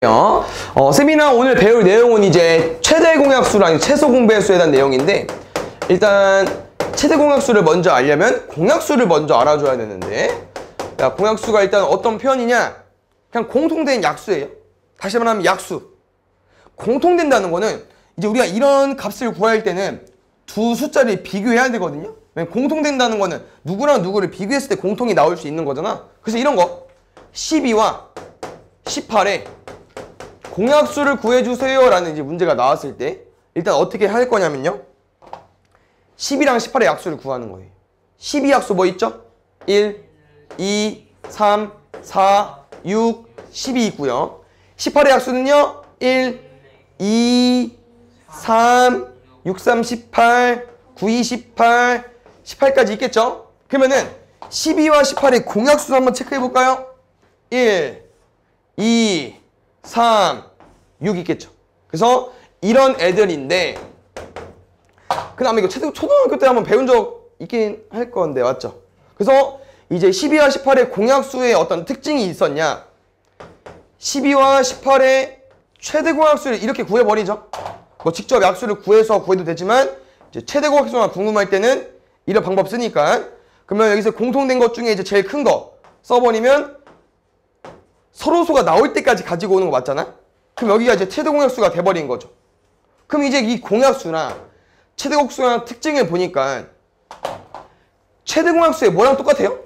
쌤이랑 오늘 배울 내용은 이제 최대 공약수랑 최소 공배수에 대한 내용인데, 일단 최대 공약수를 먼저 알려면 공약수를 먼저 알아줘야 되는데, 야, 공약수가 일단 어떤 표현이냐? 그냥 공통된 약수예요. 다시 말하면 약수. 공통된다는 거는 이제 우리가 이런 값을 구할 때는 두 숫자를 비교해야 되거든요. 공통된다는 거는 누구랑 누구를 비교했을 때 공통이 나올 수 있는 거잖아. 그래서 이런 거 12와 18에 공약수를 구해주세요 라는 이제 문제가 나왔을 때 일단 어떻게 할 거냐면요, 10이랑 18의 약수를 구하는 거예요. 12 약수 뭐 있죠? 1, 2, 3, 4, 6, 12 있고요. 18의 약수는요, 1, 2, 3, 6, 3, 18, 9, 2, 18, 18까지 있겠죠? 그러면은 12와 18의 공약수 한번 체크해 볼까요? 1, 2, 3, 6 있겠죠. 그래서 이런 애들인데, 그 다음에 이거 초등학교 때 한번 배운 적 있긴 할 건데, 맞죠? 그래서 이제 12와 18의 공약수에 어떤 특징이 있었냐, 12와 18의 최대 공약수를 이렇게 구해버리죠. 뭐 직접 약수를 구해서 구해도 되지만 이제 최대 공약수가 궁금할 때는 이런 방법 쓰니까, 그러면 여기서 공통된 것 중에 이제 제일 큰 거 써버리면 서로수가 나올 때까지 가지고 오는 거 맞잖아? 그럼 여기가 이제 최대 공약수가 돼버린 거죠. 그럼 이제 이 공약수나 최대 공약수의 특징을 보니까 최대 공약수에 뭐랑 똑같아요?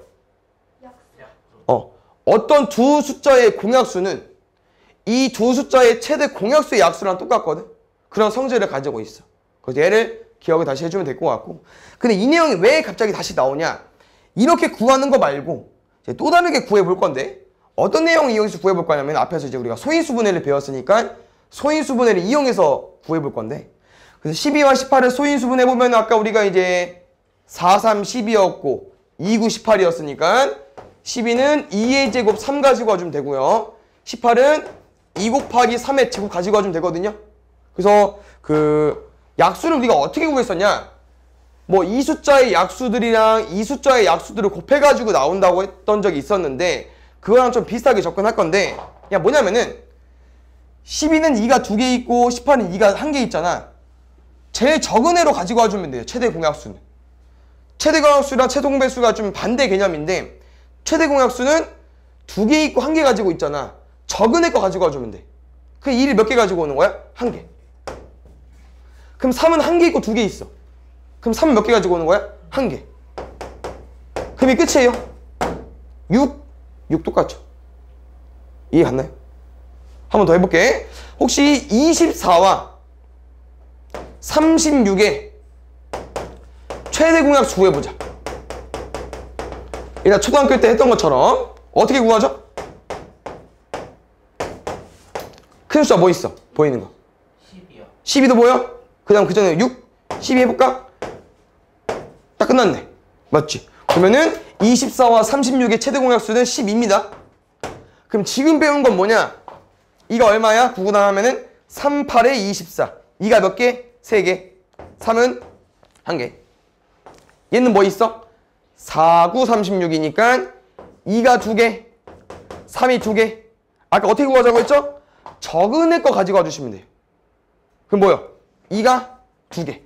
어떤 두 숫자의 공약수는 이 두 숫자의 최대 공약수의 약수랑 똑같거든? 그런 성질을 가지고 있어. 그래서 얘를 기억을 다시 해주면 될 것 같고, 근데 이 내용이 왜 갑자기 다시 나오냐, 이렇게 구하는 거 말고 이제 또 다르게 구해볼 건데, 어떤 내용을 이용해서 구해볼 거냐면, 앞에서 이제 우리가 소인수분해를 배웠으니까 소인수분해를 이용해서 구해볼 건데, 그래서 12와 18을 소인수분해보면 아까 우리가 이제 4, 3, 12였고 2, 9, 18이었으니까 12는 2의 제곱 3 가지고 와주면 되고요, 18은 2 곱하기 3의 제곱 가지고 와주면 되거든요. 그래서 그 약수를 우리가 어떻게 구했었냐, 뭐 이 숫자의 약수들이랑 이 숫자의 약수들을 곱해가지고 나온다고 했던 적이 있었는데, 그거랑 좀 비슷하게 접근할 건데, 야, 뭐냐면은 12는 2가 2개 있고 18은 2가 1개 있잖아. 제일 적은 애로 가지고 와주면 돼요, 최대 공약수는. 최대 공약수랑 최소 공배수가 좀 반대 개념인데, 최대 공약수는 2개 있고 1개 가지고 있잖아. 적은 애 거 가지고 와주면 돼. 그 2를 몇 개 가지고 오는 거야? 1개. 그럼 3은 1개 있고 2개 있어. 그럼 3은 몇 개 가지고 오는 거야? 1개. 그럼 이 끝이에요. 6 똑같죠? 이해 갔나요? 한 번 더 해볼게. 혹시 24와 36의 최대 공약수 구해보자. 일단 초등학교 때 했던 것처럼 어떻게 구하죠? 큰 숫자 뭐 있어? 보이는 거 10이요. 12도 보여? 그 다음 그 전에 6? 12 해볼까? 딱 끝났네. 맞지? 그러면은 24와 36의 최대 공약수는 12입니다. 그럼 지금 배운 건 뭐냐? 이가 얼마야? 9 나가면은 3, 8에 24. 2가 몇 개? 3개. 3은 1개. 얘는 뭐 있어? 4, 9, 36이니까 2가 2개, 3이 2개. 아까 어떻게 구하자고 했죠? 적은 애 거 가지고 와주시면 돼요. 그럼 뭐요? 2가 2개.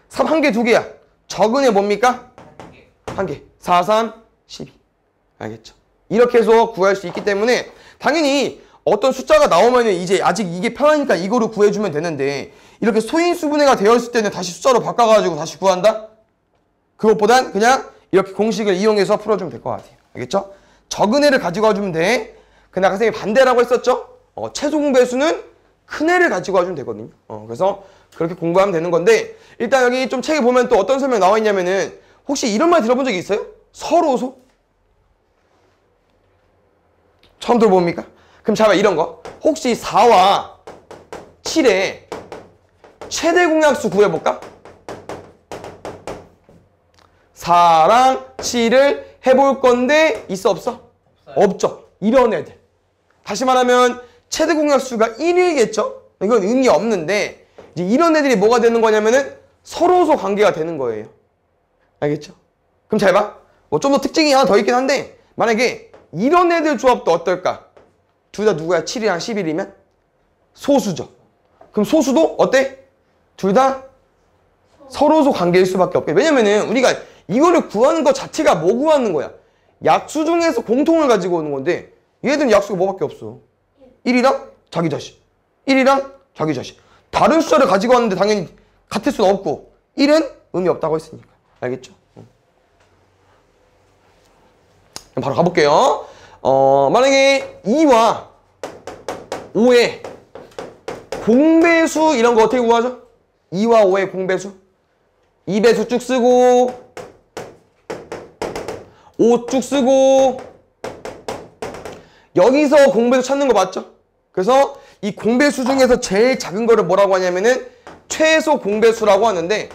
3 1개 2개야. 적은 애 뭡니까? 1개. 4, 3, 12. 알겠죠? 이렇게 해서 구할 수 있기 때문에 당연히 어떤 숫자가 나오면 이제 아직 이게 편하니까 이거로 구해주면 되는데, 이렇게 소인수분해가 되어 있을 때는 다시 숫자로 바꿔가지고 다시 구한다? 그것보단 그냥 이렇게 공식을 이용해서 풀어주면 될 것 같아요. 알겠죠? 적은 애를 가지고 와주면 돼. 근데 아까 선생님이 반대라고 했었죠? 최소 공배수는 큰 애를 가지고 와주면 되거든요. 그래서 그렇게 공부하면 되는 건데, 일단 여기 좀 책에 보면 또 어떤 설명 나와 있냐면은, 혹시 이런 말 들어본 적이 있어요? 서로소? 처음 들어봅니까? 그럼 자, 이런 거. 혹시 4와 7의 최대 공약수 구해볼까? 4랑 7을 해볼 건데 있어 없어? 없죠. 이런 애들. 다시 말하면 최대 공약수가 1이겠죠? 이건 의미 없는데, 이제 이런 애들이 뭐가 되는 거냐면은 서로소 관계가 되는 거예요. 알겠죠? 그럼 잘 봐. 뭐 좀 더 특징이 하나 더 있긴 한데, 만약에 이런 애들 조합도 어떨까? 둘 다 누구야? 7이랑 11이면? 소수죠. 그럼 소수도 어때? 둘 다 서로소 관계일 수밖에 없게. 왜냐면은 우리가 이거를 구하는 것 자체가 뭐 구하는 거야? 약수 중에서 공통을 가지고 오는 건데 얘들은 약수가 뭐밖에 없어. 1이랑 자기 자식, 1이랑 자기 자식. 다른 숫자를 가지고 왔는데 당연히 같을 수는 없고 1은 의미 없다고 했으니까. 알겠죠? 바로 가볼게요. 만약에 2와 5의 공배수 이런 거 어떻게 구하죠? 2와 5의 공배수 2배수 쭉 쓰고 5 쭉 쓰고 여기서 공배수 찾는 거 맞죠? 그래서 이 공배수 중에서 제일 작은 거를 뭐라고 하냐면은 최소 공배수라고 하는데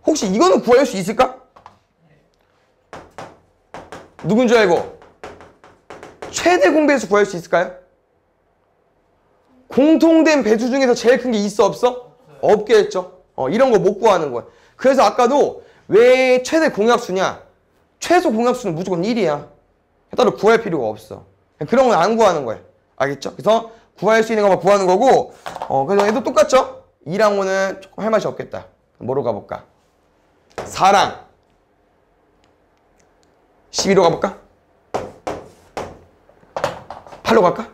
혹시 이거는 구할 수 있을까? 누군 줄 알고? 최대 공배수 구할 수 있을까요? 공통된 배수 중에서 제일 큰 게 있어 없어? 없겠죠. 이런 거 못 구하는 거야. 그래서 아까도 왜 최대 공약수냐? 최소 공약수는 무조건 1이야. 따로 구할 필요가 없어. 그런 건 안 구하는 거야. 알겠죠? 그래서 구할 수 있는 것만 구하는 거고 그래서 얘도 똑같죠? 2랑 5는 조금 할 맛이 없겠다. 뭐로 가볼까? 4랑 12로 가볼까? 8로 갈까?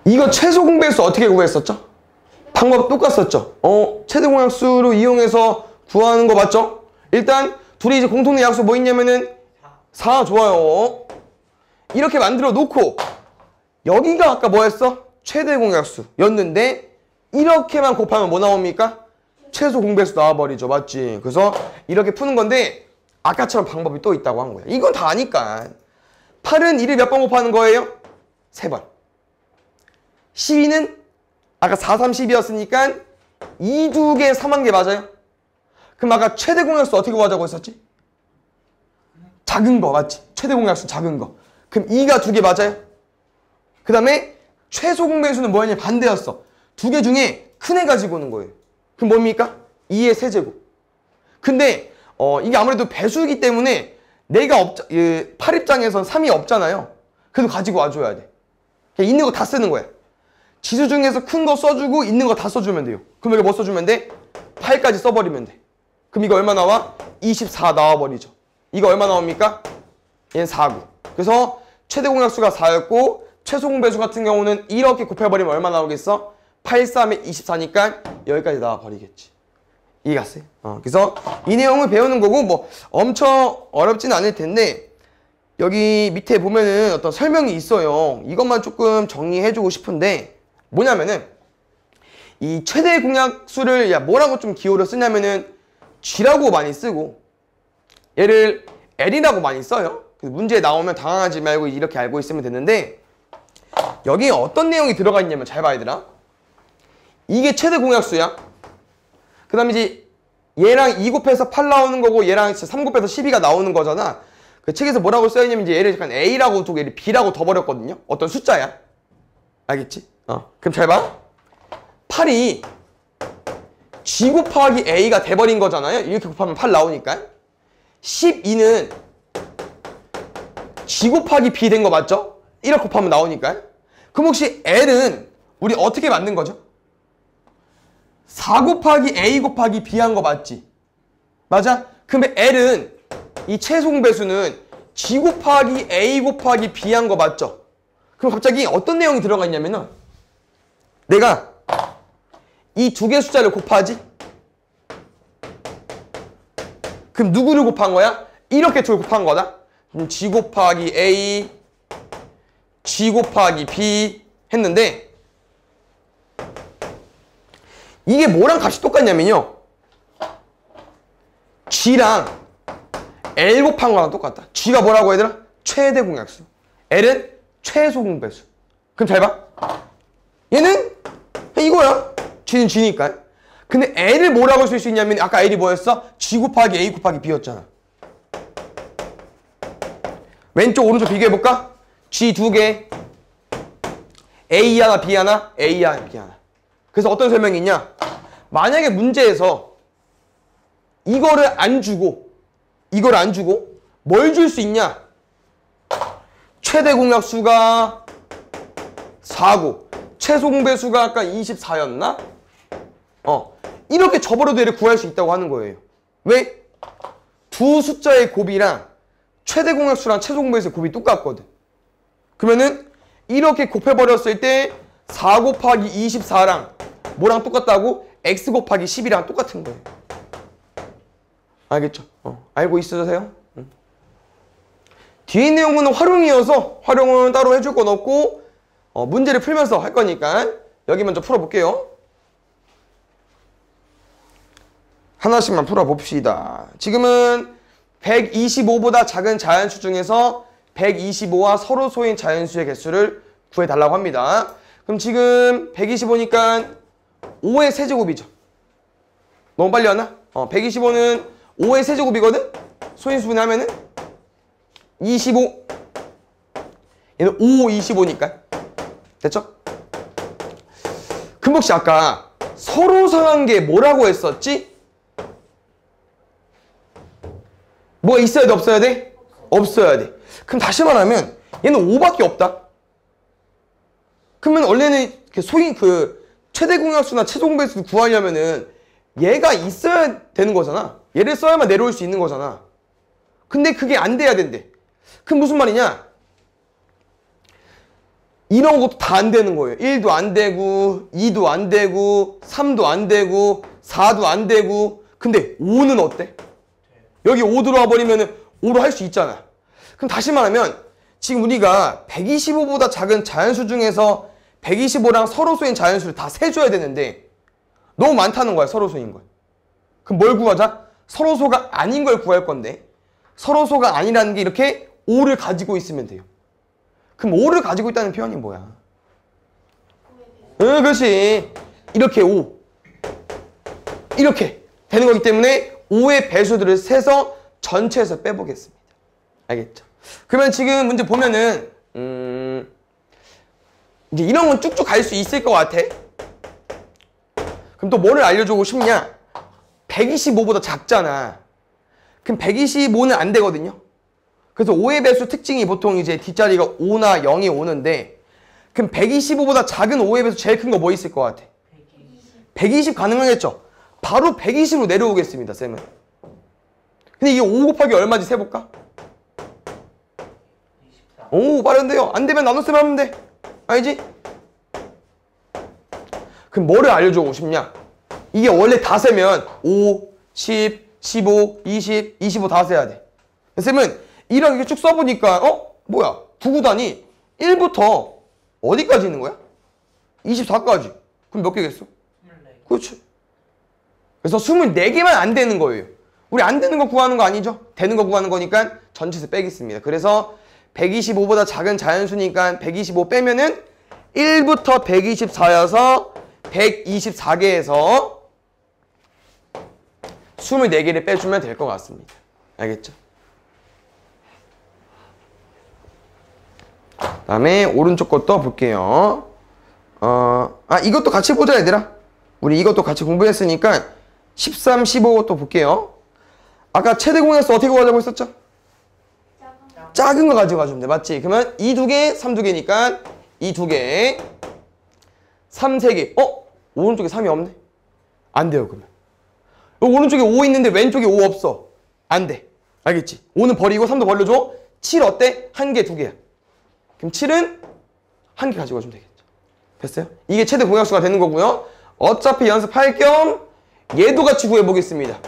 이거 최소 공배수 어떻게 구했었죠? 방법 똑같았죠? 최대 공약수로 이용해서 구하는 거 맞죠? 일단 둘이 이제 공통된 약수 뭐 있냐면은 4 좋아요. 이렇게 만들어 놓고 여기가 아까 뭐였어? 최대 공약수였는데 이렇게만 곱하면 뭐 나옵니까? 최소 공배수 나와버리죠. 맞지? 그래서 이렇게 푸는 건데 아까처럼 방법이 또 있다고 한 거야. 이건 다 아니까. 8은 1을 몇 번 곱하는 거예요? 3번. 12는 아까 4, 3, 12였으니까 2, 2개, 3한 개 맞아요? 그럼 아까 최대 공약수 어떻게 구하자고 했었지? 작은 거 맞지? 최대 공약수 작은 거. 그럼 2가 2개 맞아요? 그 다음에 최소 공배수는 뭐였냐? 반대였어. 2개 중에 큰 애 가지고 오는 거예요. 그럼 뭡니까? 2의 세제곱. 근데 이게 아무래도 배수이기 때문에 내가 8 입장에선 3이 없잖아요. 그래도 가지고 와줘야 돼. 그냥 있는 거 다 쓰는 거야. 지수 중에서 큰 거 써주고 있는 거 다 써주면 돼요. 그럼 여기 뭐 써주면 돼? 8까지 써버리면 돼. 그럼 이거 얼마 나와? 24 나와버리죠. 이거 얼마 나옵니까? 얘는 4고. 그래서 최대 공약수가 4였고 최소 공배수 같은 경우는 이렇게 곱해버리면 얼마 나오겠어? 8, 3에 24니까 여기까지 나와버리겠지. 이해갔어요? 그래서 이 내용을 배우는 거고 뭐 엄청 어렵진 않을 텐데 여기 밑에 보면은 어떤 설명이 있어요. 이것만 조금 정리해주고 싶은데 뭐냐면은 이 최대 공약수를 뭐라고 좀 기호를 쓰냐면은 G라고 많이 쓰고 얘를 L이라고 많이 써요. 그래서 문제에 나오면 당황하지 말고 이렇게 알고 있으면 되는데 여기에 어떤 내용이 들어가 있냐면 잘 봐야 되나? 이게 최대 공약수야. 그 다음에 이제 얘랑 2 곱해서 8 나오는 거고 얘랑 3 곱해서 12가 나오는 거잖아. 그 책에서 뭐라고 써있냐면 이제 얘를 약간 A라고 두고 얘를 B라고 더 버렸거든요. 어떤 숫자야. 알겠지? 그럼 잘 봐. 8이 G 곱하기 A가 돼버린 거잖아요. 이렇게 곱하면 8 나오니까. 12는 G 곱하기 B 된 거 맞죠? 이렇게 곱하면 나오니까. 그럼 혹시 L은 우리 어떻게 만든 거죠? 4 곱하기 A 곱하기 B 한 거 맞지? 맞아? 그러면 L은 이 최소 공배수는 G 곱하기 A 곱하기 B 한 거 맞죠? 그럼 갑자기 어떤 내용이 들어가 있냐면은 내가 이 두 개 숫자를 곱하지? 그럼 누구를 곱한 거야? 이렇게 둘 곱한 거다? 그럼 G 곱하기 A, G 곱하기 B 했는데 이게 뭐랑 값이 똑같냐면요. G랑 L 곱한 거랑 똑같다. G가 뭐라고 얘들아? 최대 공약수. L은 최소 공배수. 그럼 잘 봐. 얘는 이거야. G는 G니까. 근데 L을 뭐라고 쓸 수 있냐면 아까 L이 뭐였어? G 곱하기 A 곱하기 B였잖아. 왼쪽 오른쪽 비교해볼까? G 두 개, A 하나 B 하나, A 하나 B 하나. 그래서 어떤 설명이 있냐? 만약에 문제에서 이거를 안 주고 뭘 줄 수 있냐? 최대 공약수가 4고 최소 공배수가 아까 24였나? 이렇게 접어라도 얘를 구할 수 있다고 하는 거예요. 왜? 두 숫자의 곱이랑 최대 공약수랑 최소 공배수의 곱이 똑같거든. 그러면은 이렇게 곱해버렸을 때 4 곱하기 24랑 뭐랑 똑같다고? x 곱하기 10이랑 똑같은 거예요. 알겠죠? 알고 있으세요? 뒤에 내용은 활용이어서 활용은 따로 해줄 건 없고 문제를 풀면서 할 거니까 여기 먼저 풀어볼게요. 하나씩만 풀어봅시다. 지금은 125보다 작은 자연수 중에서 125와 서로 소인 자연수의 개수를 구해달라고 합니다. 그럼 지금 125니까 5의 세제곱이죠. 너무 빨리 왔나? 125는 5의 세제곱이거든? 소인수분해 하면은 25. 얘는 5, 25니까. 됐죠? 금복씨 아까 서로 성한 게 뭐라고 했었지? 뭐가 있어야 돼, 없어야 돼? 없어야 돼. 그럼 다시 말하면 얘는 5밖에 없다. 그러면 원래는 소인 최대 공약수나 최소 공배수 구하려면은 얘가 있어야 되는 거잖아. 얘를 써야만 내려올 수 있는 거잖아. 근데 그게 안 돼야 된대. 그럼 무슨 말이냐? 이런 것도 다 안 되는 거예요. 1도 안 되고 2도 안 되고 3도 안 되고 4도 안 되고. 근데 5는 어때? 여기 5 들어와 버리면 5로 할 수 있잖아. 그럼 다시 말하면 지금 우리가 125보다 작은 자연수 중에서 125랑 서로소인 자연수를 다 세줘야 되는데 너무 많다는 거야, 서로소인 걸. 그럼 뭘 구하자? 서로소가 아닌 걸 구할 건데 서로소가 아니라는 게 이렇게 5를 가지고 있으면 돼요. 그럼 5를 가지고 있다는 표현이 뭐야? 그렇지. 이렇게 5. 이렇게 되는 거기 때문에 5의 배수들을 세서 전체에서 빼보겠습니다. 알겠죠? 그러면 지금 문제 보면은 이제 이런 건 쭉쭉 갈 수 있을 것 같아. 그럼 또 뭐를 알려주고 싶냐? 125보다 작잖아. 그럼 125는 안 되거든요. 그래서 5의 배수 특징이 보통 이제 뒷자리가 5나 0이 오는데 그럼 125보다 작은 5의 배수 제일 큰 거 뭐 있을 것 같아? 120 가능하겠죠? 바로 120으로 내려오겠습니다, 쌤은. 근데 이게 5 곱하기 얼마인지 세볼까? 24. 오, 빠른데요? 안 되면 나눗셈 하면 돼. 알지? 그럼 뭐를 알려주고 싶냐? 이게 원래 다 세면 5, 10, 15, 20, 25 다 세야 돼. 쌤은 이렇게 쭉 써보니까 뭐야? 구구단이 1부터 어디까지 있는 거야? 24까지. 그럼 몇 개겠어? 24. 그렇지. 그래서 24개만 안 되는 거예요. 우리 안 되는 거 구하는 거 아니죠? 되는 거 구하는 거니까 전체에서 빼겠습니다. 그래서 125보다 작은 자연수니까 125 빼면은 1부터 124여서 124개에서 24개를 빼주면 될 것 같습니다. 알겠죠? 다음에 오른쪽 것도 볼게요. 이것도 같이 보자, 얘들아. 우리 이것도 같이 공부했으니까 13, 15 또 볼게요. 아까 최대 공약수 어떻게 구하자고 했었죠? 작은 거 가지고 가주면 돼. 맞지? 그러면 이 두 개, 3 두 개니까 이 두 개, 3 세 개. 오른쪽에 3이 없네? 안 돼요, 그러면. 여기 오른쪽에 5 있는데 왼쪽에 5 없어. 안 돼. 알겠지? 5는 버리고 3도 벌려줘. 7 어때? 1개, 2개야. 그럼 7은 1개 가지고 가주면 되겠죠. 됐어요? 이게 최대 공약수가 되는 거고요. 어차피 연습할 겸 얘도 같이 구해보겠습니다.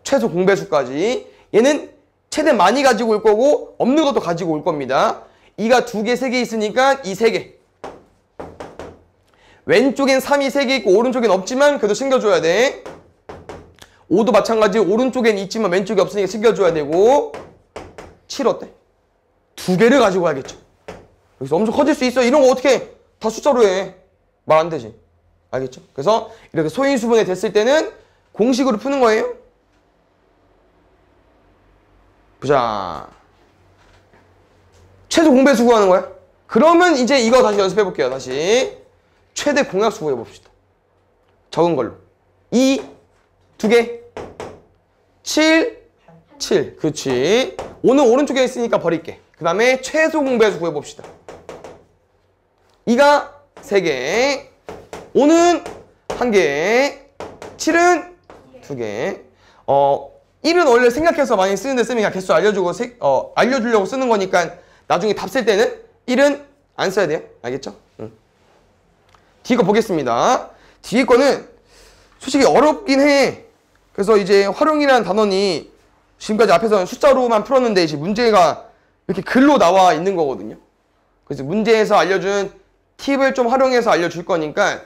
최소 공배수까지. 얘는 최대 많이 가지고 올 거고 없는 것도 가지고 올 겁니다. 이가 2개, 3개 있으니까 이 3개. 왼쪽엔 3이 3개 있고 오른쪽엔 없지만 그래도 챙겨줘야 돼. 5도 마찬가지. 오른쪽엔 있지만 왼쪽에 없으니까 챙겨줘야 되고 7 어때? 2개를 가지고 가야겠죠. 여기서 엄청 커질 수 있어. 이런 거 어떻게 다 숫자로 해. 말 안 되지. 알겠죠? 그래서 이렇게 소인수분해 됐을 때는 공식으로 푸는 거예요. 보자. 최소 공배수 구하는 거야. 그러면 이제 이거 다시 연습해 볼게요. 다시 최대 공약수 구해 봅시다. 적은 걸로 2, 2개 7, 7. 그렇지. 5는 오른쪽에 있으니까 버릴게. 그 다음에 최소 공배수 구해봅시다. 2가 3개, 5는 1개, 7은 2개. 1은 원래 생각해서 많이 쓰는데 쌤이 그냥 개수 알려주려고 쓰는 거니까 나중에 답 쓸 때는 1은 안 써야 돼요. 알겠죠? 뒤에 거 보겠습니다. 뒤에 거는 솔직히 어렵긴 해. 그래서 이제 활용이라는 단원이 지금까지 앞에서는 숫자로만 풀었는데 이제 문제가 이렇게 글로 나와 있는 거거든요. 그래서 문제에서 알려준 팁을 좀 활용해서 알려줄 거니까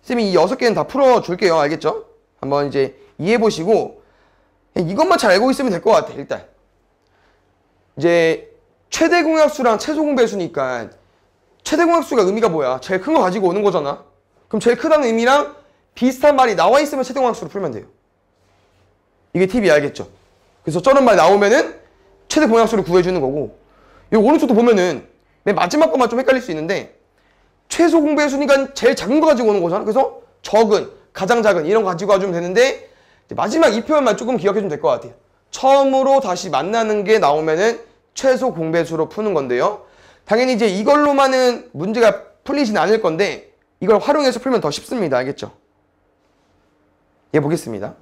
쌤이 이 6개는 다 풀어줄게요. 알겠죠? 한번 이제 이해해보시고 이것만 잘 알고 있으면 될 것 같아. 일단 이제 최대 공약수랑 최소 공배수니까 최대 공약수가 의미가 뭐야? 제일 큰 거 가지고 오는 거잖아. 그럼 제일 크다는 의미랑 비슷한 말이 나와 있으면 최대 공약수로 풀면 돼요. 이게 팁이 알겠죠? 그래서 저런 말 나오면은 최대 공약수를 구해주는 거고, 이 오른쪽도 보면은 맨 마지막 것만 좀 헷갈릴 수 있는데 최소 공배수니까 제일 작은 거 가지고 오는 거잖아. 그래서 적은, 가장 작은 이런 거 가지고 와주면 되는데 마지막 이 표현만 조금 기억해주면 될 것 같아요. 처음으로 다시 만나는 게 나오면은 최소 공배수로 푸는 건데요. 당연히 이제 이걸로만은 문제가 풀리진 않을 건데 이걸 활용해서 풀면 더 쉽습니다. 알겠죠? 예, 보겠습니다.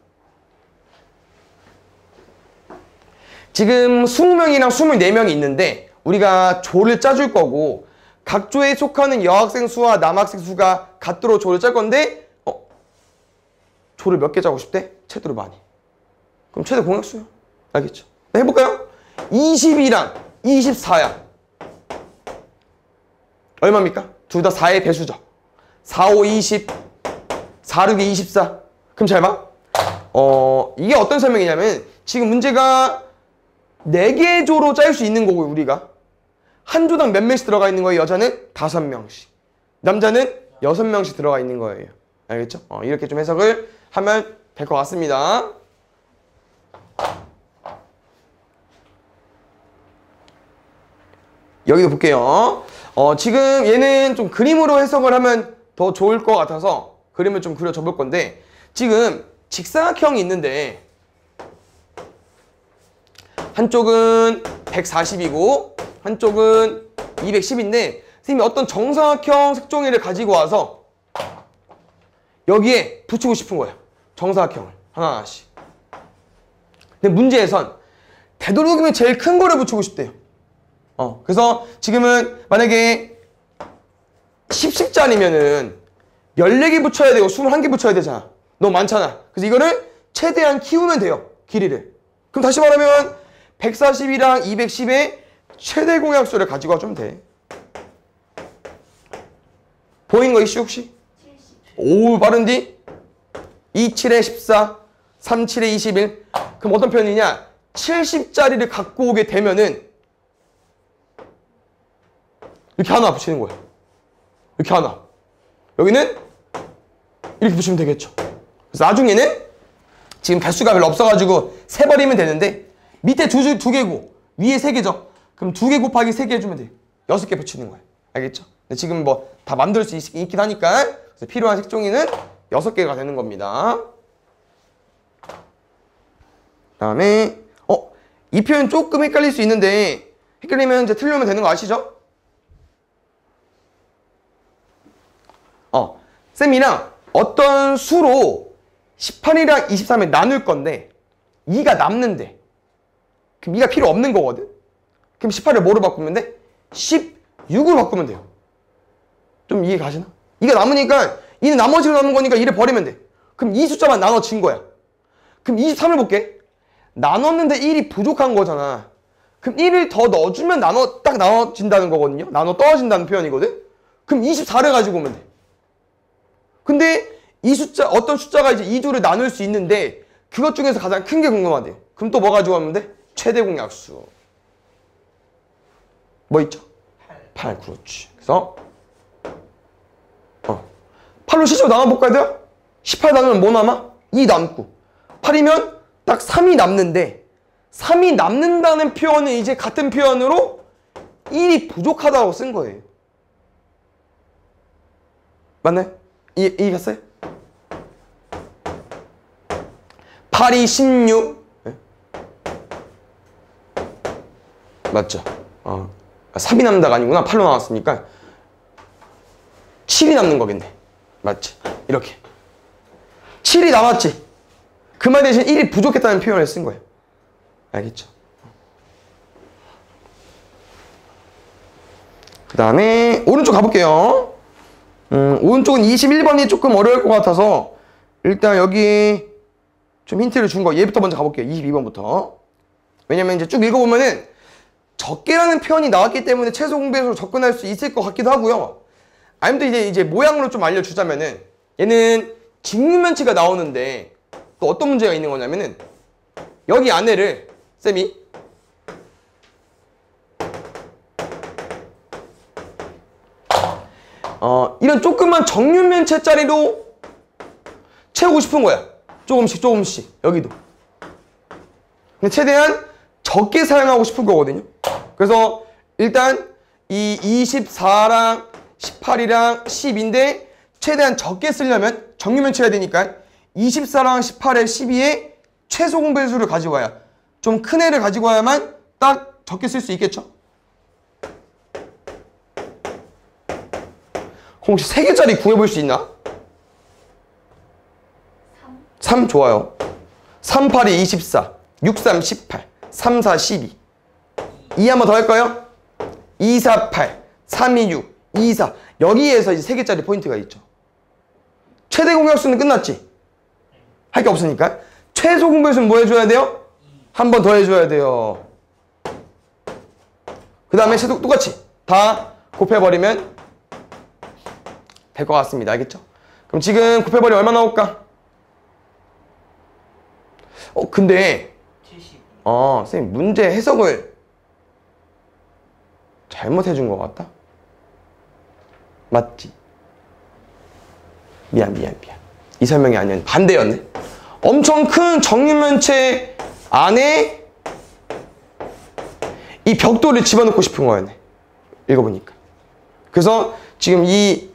지금 20명이랑 24명이 있는데 우리가 조를 짜줄 거고 각 조에 속하는 여학생 수와 남학생 수가 같도록 조를 짤 건데 조를 몇 개 짜고 싶대? 최대로 많이. 그럼 최대 공약수야. 알겠죠? 네, 해볼까요? 20이랑 24야. 얼마입니까? 둘 다 4의 배수죠. 4, 5, 20. 4, 6, 24. 그럼 잘 봐. 이게 어떤 설명이냐면 지금 문제가 4개의 조로 짤 수 있는 거고요. 우리가 한 조당 몇 명씩 들어가 있는 거예요. 여자는 5명씩, 남자는 6명씩 들어가 있는 거예요. 알겠죠? 이렇게 좀 해석을 하면 될 것 같습니다. 여기도 볼게요. 지금 얘는 좀 그림으로 해석을 하면 더 좋을 것 같아서 그림을 좀 그려줘 볼 건데, 지금 직사각형이 있는데 한쪽은 140이고 한쪽은 210인데 선생님이 어떤 정사각형 색종이를 가지고 와서 여기에 붙이고 싶은 거예요. 정사각형을 하나씩. 근데 문제에선 되도록이면 제일 큰 거를 붙이고 싶대요. 그래서 지금은 만약에 10짜리면은 14개 붙여야 되고 21개 붙여야 되잖아. 너무 많잖아. 그래서 이거를 최대한 키우면 돼요. 길이를. 그럼 다시 말하면 140이랑 210의 최대 공약수를 가지고 와주면 돼. 보이는 거 이슈 혹시? 70. 오, 빠른디? 27에 14, 37에 21. 그럼 어떤 표현이냐? 70짜리를 갖고 오게 되면은 이렇게 하나 붙이는 거예요. 이렇게 하나. 여기는 이렇게 붙이면 되겠죠. 그래서 나중에는 지금 개수가 별로 없어가지고 세버리면 되는데 밑에 두 개고 위에 3개죠. 그럼 2개 곱하기 3개 해주면 돼요. 6개 붙이는 거예요. 알겠죠? 근데 지금 뭐 다 만들 수 있긴 하니까 그래서 필요한 색종이는 6개가 되는 겁니다. 다음에 이 표현 조금 헷갈릴 수 있는데 헷갈리면 이제 틀리면 되는 거 아시죠? 쌤이랑 어떤 수로 18이랑 23을 나눌 건데 2가 남는데 그럼 2가 필요 없는 거거든? 그럼 18을 뭐로 바꾸면 돼? 16으로 바꾸면 돼요. 좀 이해 가시나? 2가 남으니까 2는 나머지로 남은 거니까 2를 버리면 돼. 그럼 이 숫자만 나눠진 거야. 그럼 23을 볼게. 나눴는데 1이 부족한 거잖아. 그럼 1을 더 넣어주면 딱 나눠진다는 거거든요. 나눠 떨어진다는 표현이거든? 그럼 24를 가지고 오면 돼. 근데 이 숫자, 어떤 숫자가 이제 2조를 나눌 수 있는데 그것 중에서 가장 큰 게 궁금하대. 그럼 또 뭐 가지고 오면 돼? 최대 공약수. 뭐 있죠? 8. 그렇지. 그래서 8로 실제로 나눠볼까야 돼요? 18 나누면 뭐 남아? 2 남고 8이면 딱 3이 남는데 3이 남는다는 표현은 이제 같은 표현으로 1이 부족하다고 쓴 거예요. 맞나요? 이해 갔어요? 8이 16 네? 맞죠? 3이 남는다가 아니구나. 8로 나왔으니까 7이 남는 거겠네. 맞지? 이렇게 7이 남았지. 그 말 대신 1이 부족했다는 표현을 쓴 거예요. 알겠죠? 그 다음에 오른쪽 가볼게요. 오른쪽은 21번이 조금 어려울 것 같아서 일단 여기 좀 힌트를 준 거 얘부터 먼저 가볼게요. 22번부터. 왜냐면 이제 쭉 읽어보면은 적게라는 표현이 나왔기 때문에 최소 공배수로 접근할 수 있을 것 같기도 하고요. 아니면 이제 모양으로 좀 알려주자면은 얘는 직육면체가 나오는데 또 어떤 문제가 있는 거냐면은 여기 안에를 쌤이 이런 조그만 정육면체짜리로 채우고 싶은 거야. 조금씩 여기도. 근데 최대한 적게 사용하고 싶은 거거든요. 그래서 일단 이 24랑 18이랑 10인데 최대한 적게 쓰려면 정육면체가 되니까 24랑 18에 12에 최소 공배수를 가지고 와야 좀 큰 애를 가지고 와야만 딱 적게 쓸 수 있겠죠. 혹시 3개짜리 구해볼 수 있나? 3 좋아요. 3, 8이 24, 6, 3, 18, 3, 4, 12. 2 한 번 더 할까요? 2, 4, 8, 3, 2, 6, 2, 4. 여기에서 이제 3개짜리 포인트가 있죠. 최대 공약수는 끝났지? 할 게 없으니까. 최소 공배수는 뭐 해줘야 돼요? 한 번 더 해줘야 돼요. 그 다음에 최소 똑같이 다 곱해버리면 될 것 같습니다. 알겠죠? 그럼 지금 곱해버리면 얼마 나올까? 근데 70. 선생님 문제 해석을 잘못해 준 것 같다? 맞지? 미안. 이 설명이 아니었네. 반대였네. 엄청 큰 정육면체 안에 이 벽돌을 집어넣고 싶은 거였네. 읽어보니까. 그래서 지금 이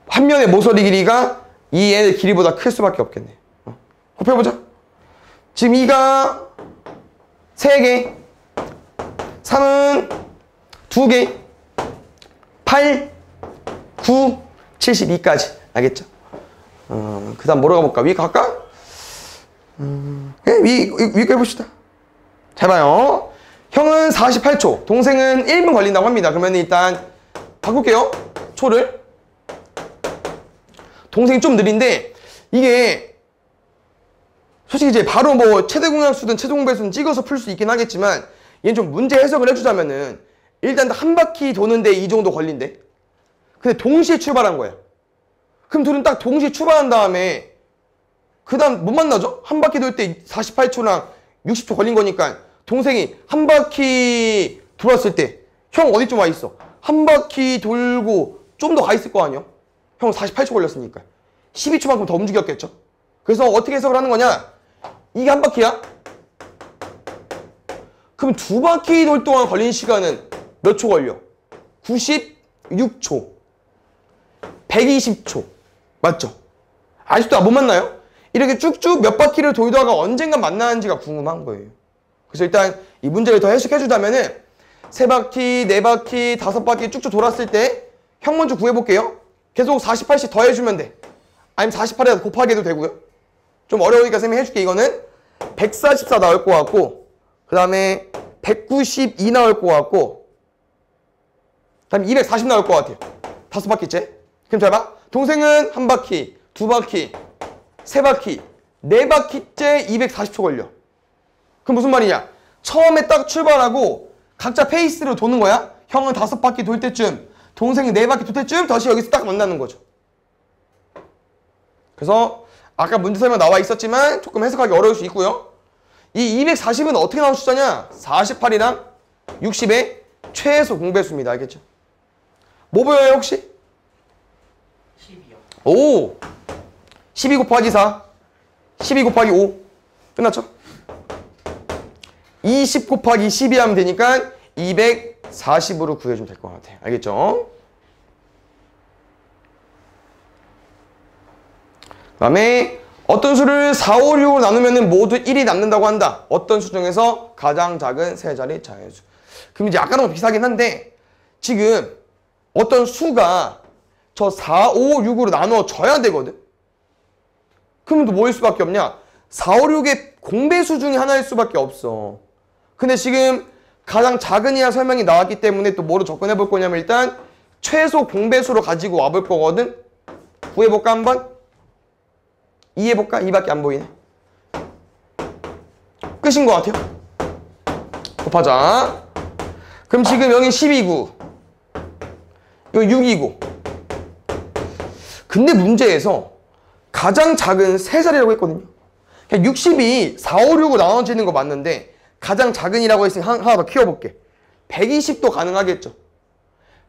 한 면의 모서리 길이가 이 애의 길이보다 클 수밖에 없겠네. 곱해보자. 지금 2가 3개, 3은 2개, 8, 9, 72까지. 알겠죠? 그 다음 뭐로 가볼까? 위 갈까? 위 해봅시다. 잘 봐요. 형은 48초, 동생은 1분 걸린다고 합니다. 그러면 일단 바꿀게요. 초를. 동생이 좀 느린데 이게 솔직히 이제 바로 뭐 최대 공약수든 최소 공배수든 찍어서 풀 수 있긴 하겠지만 얘는 좀 문제 해석을 해주자면은 일단 한 바퀴 도는데 이 정도 걸린대. 근데 동시에 출발한 거야. 그럼 둘은 딱 동시에 출발한 다음에 그 다음 못 만나죠? 한 바퀴 돌 때 48초랑 60초 걸린 거니까 동생이 한 바퀴 돌았을 때 형 어디쯤 와 있어? 한 바퀴 돌고 좀 더 가 있을 거 아니야? 형 48초 걸렸으니까 12초만큼 더 움직였겠죠? 그래서 어떻게 해석을 하는 거냐? 이게 한 바퀴야? 그럼 두 바퀴 돌 동안 걸린 시간은 몇 초 걸려? 96초 120초 맞죠? 아직도 못 만나요? 이렇게 쭉쭉 몇 바퀴를 돌다가 언젠가 만나는지가 궁금한 거예요. 그래서 일단 이 문제를 더 해석해주자면은 3바퀴, 4바퀴, 5바퀴 쭉쭉 돌았을 때 형 먼저 구해볼게요. 계속 48씩 더 해주면 돼. 아니면 48에다 곱하기 해도 되고요. 좀 어려우니까 쌤이 해줄게. 이거는 144 나올 것 같고 그 다음에 192 나올 것 같고 그 다음에 240 나올 것 같아요. 5바퀴째. 그럼 잘 봐. 동생은 한 바퀴, 2바퀴, 3바퀴, 4바퀴째 240초 걸려. 그럼 무슨 말이냐? 처음에 딱 출발하고 각자 페이스로 도는 거야. 형은 5바퀴 돌 때쯤, 동생은 4바퀴 돌 때쯤 다시 여기서 딱 만나는 거죠. 그래서 아까 문제 설명 나와 있었지만 조금 해석하기 어려울 수 있고요. 이 240은 어떻게 나온 숫자냐? 48이랑 60의 최소 공배수입니다. 알겠죠? 뭐 보여요 혹시? 12요. 오! 12 곱하기 4, 12 곱하기 5 끝났죠? 20 곱하기 12 하면 되니까 240으로 구해주면 될 것 같아요. 알겠죠? 그 다음에 어떤 수를 4, 5, 6으로 나누면 모두 1이 남는다고 한다. 어떤 수 중에서 가장 작은 세 자리 자연수. 그럼 이제 아까랑 비슷하긴 한데 지금 어떤 수가 저 4, 5, 6으로 나눠져야 되거든. 그러면 또 뭐일 수밖에 없냐? 4, 5, 6의 공배수 중에 하나일 수밖에 없어. 근데 지금 가장 작은 이하 설명이 나왔기 때문에 또 뭐로 접근해 볼 거냐면 일단 최소 공배수로 가지고 와볼 거거든. 구해볼까 한번? 2 해볼까? 2밖에 안 보이네. 끝인 것 같아요. 곱하자. 그럼 지금 여기 12구, 이거 6이고. 근데 문제에서 가장 작은 3자리라고 했거든요. 그러니까 60이 4, 5, 6으로 나눠지는 거 맞는데 가장 작은이라고 했으니 하나 더 키워볼게. 120도 가능하겠죠.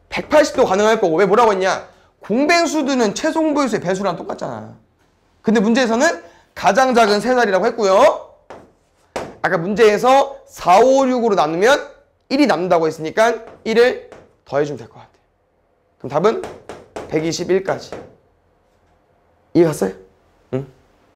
180도 가능할 거고. 왜 뭐라고 했냐? 공배수들은 최소 공배수의 배수랑 똑같잖아. 근데 문제에서는 가장 작은 3자리라고 했고요. 아까 문제에서 4, 5, 6으로 나누면 1이 남는다고 했으니까 1을 더해주면 될 것 같아요. 그럼 답은 121까지. 이해갔어요?